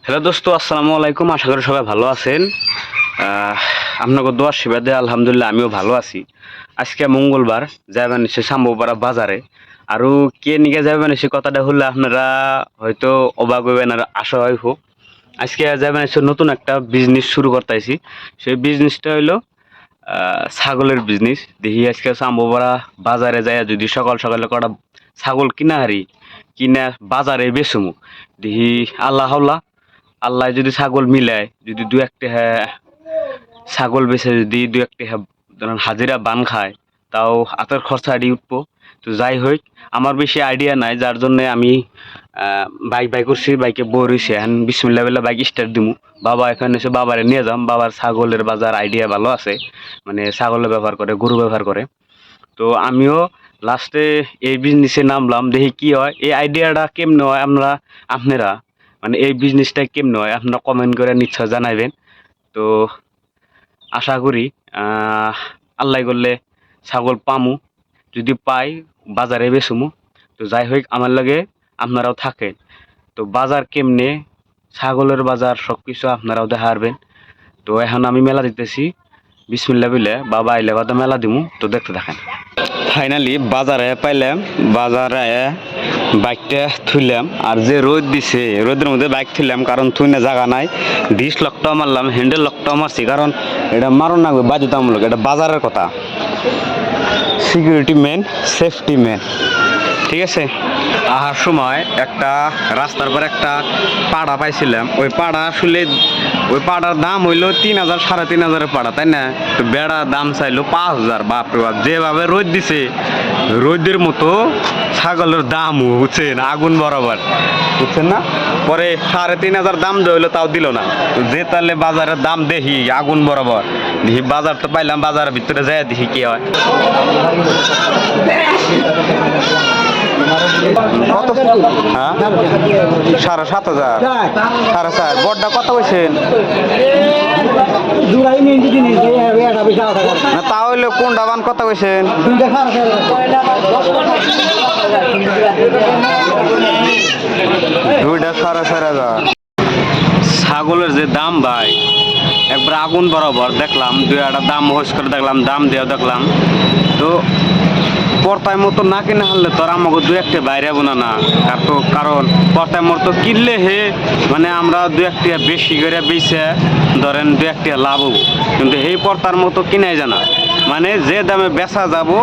Hello দোস্ত, আসসালামু আলাইকুম। আশা করি সবাই ভালো আছেন। আপনাকে দোয়ার আশীর্বাদে আলহামদুলিল্লাহ আমিও ভালো আছি। আজকে মঙ্গলবার, যাবেন সে সাম্বপাড়া বাজারে। আরও কে নিয়ে যাবেন সে কথাটা হলে আপনারা হয়তো অবাক হইবেন আর আশা হয় হোক। আজকে যাবেন সে নতুন একটা বিজনেস শুরু করতেছি। সেই বিজনেসটা হইলো ছাগলের বিজনেস। দেখি আজকে সাম্বপাড়া বাজারে যায় যদি সকাল সকালে কটা ছাগল কিনা হারি, কিনা বাজারে বেচুমু। দেখি আল্লাহ আল্লাহ যদি ছাগল মিলায়, যদি দু একটা ছাগল বেচে যদি দু একটা ধরেন হাজিরা বান খায়, তাও হাতের খরচা আইডি উঠবো। তো যাই হোক, আমার বেশি আইডিয়া নাই, যার জন্য আমি বাইক করছি, বাইকে বই রয়েছে। এখন বিসমিল্লাহ বিল্লাহ বাইক স্টার্ট দিমু। বাবা এখানে এসে বাবারে নিয়ে যাম। বাবার ছাগলের বাজার আইডিয়া ভালো আছে, মানে ছাগলের ব্যবহার করে, গরু ব্যবহার করে। তো আমিও লাস্টে এই বিজনেসে নামলাম, দেখি কি হয়। এই আইডিয়াটা কেমনে হয় আপনারা মানে এই বিজনেসটা কেমনে হয় আপনারা কমেন্ট করে নিশ্চয় জানাবেন। তো আশা করি আল্লাহ করলে ছাগল পামু, যদি পাই বাজারে বেচুমু। তো যাই হোক, আমার লাগে আপনারাও থাকেন। তো বাজার কেমনে, ছাগলের বাজার সব কিছু আপনারাও দেখা পারবেন। তো এখন আমি মেলা দিতেছি, বিসমিল্লাহ বিলে বাবা আইলে বাদে মেলা দিমু। তো দেখতে থাকেন। ফাইনালি বাজারে পাইলাম, বাজারে বাইকটা থুইলাম। আর যে রোদ দিছে, রোদের মধ্যে বাইক থুইলাম, কারণ থুই না জায়গা নাই। ডিস লকটাও মারলাম, হ্যান্ডেল লকটাও মারছি, কারণ এটা মারণ না বাধ্যতামূলক, এটা বাজারের কথা। সিকিউরিটি মেন, সেফটি মেন, ঠিক আছে। আসার সময় একটা রাস্তার পর একটা পাড়া পাইছিলাম। ওই পাড়া আসলে ওই পাড়ার দাম হইলো 3,000 3,500 পাড়া, তাই না? তো বেড়া দাম চাইলো 5,000। বাপরে বাপ, যেভাবে রোদ দিছে, রোদের মতো ছাগলের দাম বুঝছেন, আগুন বরাবর, বুঝছেন না? পরে 3,500 দাম হইলো, তাও দিল না। তো যে তাহলে বাজারের দাম দেখি আগুন বরাবর, দেখি বাজার তো পাইলাম, বাজারের ভিতরে যাই দেখি কি হয়। কত? হ্যাঁ, 7,500, 7,500। বড়টা কত বলছেন? তাহলে কোনটা বান কত বলছেন? দুইটা 4,500। ছাগলের যে দাম ভাই, একবার আগুন বরাবর। দেখলাম দুই একটা দাম হোস করে দেখলাম, দাম দিয়ে দেখলাম। তো পর্তায় মতো না কিনে হারলে তো আর আমাকে দু একটা বাইরে বোনা না। কারণ পর্তায় মতো কিনলে মানে আমরা দু একটা বেশি করে বেচে ধরেন দু একটা লাভ হবো, কিন্তু এই পর্তার মতো কিনাই জানা। মানে যে দামে বেচা যাবো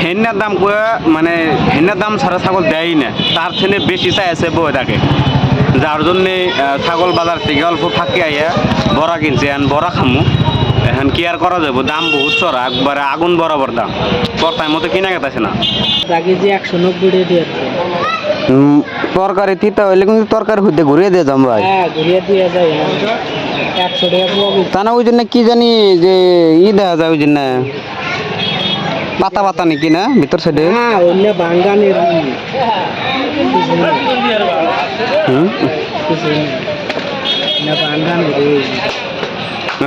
হেন্নার দাম করে, মানে হেন্নার দাম ছাড়া ছাগল দেয়ই না, তার থেকে বেশি চাইছে বই থাকে। যার জন্যে ছাগল বাজার থেকে অল্প ফাঁকি আইয়া বড়া কিনছে, বড়া খামু। এখন কি আর করা যাবো, দাম বহুত চড়া, একবারে আগুন বরাবর দাম। পর্তায় মতো কিনা গেছে না। তরকারি তিতা হইলে কিন্তু তরকারি হইতে ঘুরিয়ে দিয়ে যাম ভাই, তা না? ওই জন্য কি জানি যে দেখা যায়, ওই জন্য পাতা পাতা নাকি না ভিতর সাইডে।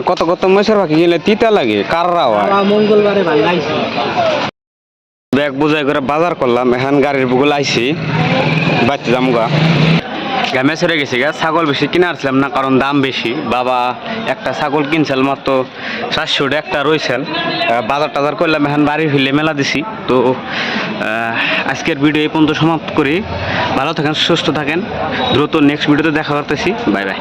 কত কত মহিষের পাখি গেলে তিতা লাগে, কাররা হয়। মঙ্গলবারে ব্যাগ বোঝাই করে বাজার করলাম। এখন গাড়ির বুকুল আইসি, বাড়তে যামগা। গ্যামে ছেড়ে গেছি গা, ছাগল বেশি কিনে আসলাম না, কারণ দাম বেশি। বাবা একটা ছাগল কিনছিল মাত্র 400 একটা রয়েছেন। বাজার টাজার করলাম, এখন বাড়ি ফিরলে মেলা দিছি। তো আজকের ভিডিও এই পর্যন্ত সমাপ্ত করি। ভালো থাকেন, সুস্থ থাকেন, দ্রুত নেক্সট ভিডিওতে দেখা করতেছি। Bye bye.